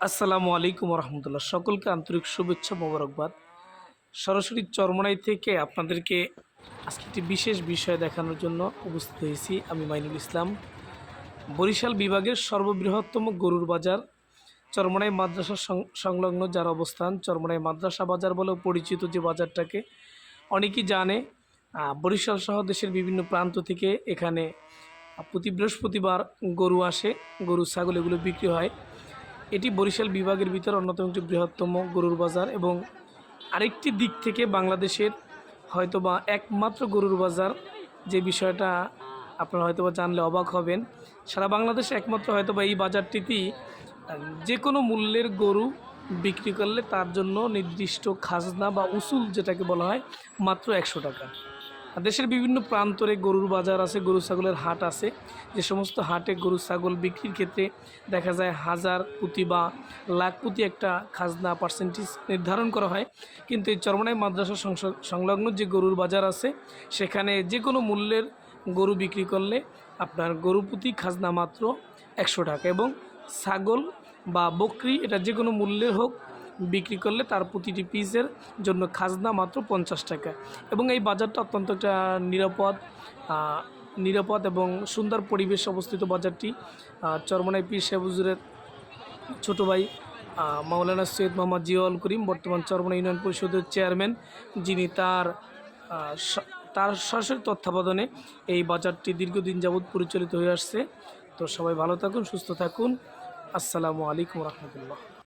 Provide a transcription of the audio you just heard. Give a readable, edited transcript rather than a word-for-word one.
আসসালামু আলাইকুম রহমতুল্লাহ। সকলকে আন্তরিক শুভেচ্ছা মোবারকবাদ। সরাসরি চরমোনাই থেকে আপনাদেরকে আজকে একটি বিশেষ বিষয় দেখানোর জন্য উপস্থিত হয়েছি। আমি মাইনুল ইসলাম। বরিশাল বিভাগের সর্ববৃহত্তম গরুর বাজার চরমোনাই মাদ্রাসা সংলগ্ন যার অবস্থান, চরমোনাই মাদ্রাসা বাজার বলেও পরিচিত যে বাজারটাকে অনেকেই জানে। বরিশাল সহ দেশের বিভিন্ন প্রান্ত থেকে এখানে প্রতি বৃহস্পতিবার গরু আসে, গরু ছাগল এগুলো বিক্রি হয়। এটি বরিশাল বিভাগের ভিতর অন্যতম একটি বৃহত্তম গরুর বাজার এবং আরেকটি দিক থেকে বাংলাদেশের হয়তোবা একমাত্র গরুর বাজার, যে বিষয়টা আপনারা হয়তোবা জানলে অবাক হবেন। সারা বাংলাদেশে একমাত্র হয়তোবা এই বাজারটিতেই যে কোনো মূল্যের গরু বিক্রি করলে তার জন্য নির্দিষ্ট খাজনা বা উসুল যেটাকে বলা হয় মাত্র 100 টাকা। দেশের বিভিন্ন প্রান্তরে গরুর বাজার আছে, গরু ছাগলের হাট আছে। যে সমস্ত হাটে গরু ছাগল বিক্রির ক্ষেত্রে দেখা যায় হাজার প্রতি বা লাখ প্রতি একটা খাজনা পার্সেন্টেজ নির্ধারণ করা হয়, কিন্তু এই চরমোনাই মাদ্রাসা সংলগ্ন যে গরুর বাজার আছে সেখানে যে কোনো মূল্যের গরু বিক্রি করলে আপনার গরু প্রতি খাজনা মাত্র 100 টাকা এবং ছাগল বা বকরি এটা যে কোনো মূল্যের হোক বিক্রি করলে তার প্রতিটি পিসের জন্য খাজনা মাত্র 50 টাকা। এবং এই বাজারটা অত্যন্ত একটা নিরাপদ এবং সুন্দর পরিবেশ অবস্থিত বাজারটি। চরমোনাই পীর সাহেব হুজুরের ছোটো ভাই মাওলানা সৈয়দ মোহাম্মদ জিয়াউল করিম বর্তমান চরমোনাই ইউনিয়ন পরিষদের চেয়ারম্যান, যিনি তার সরাসরি তত্ত্বাবধানে এই বাজারটি দীর্ঘদিন যাবৎ পরিচালিত হয়ে আসছে। তো সবাই ভালো থাকুন, সুস্থ থাকুন। আসসালামু আলাইকুম রহমতুল্লাহ।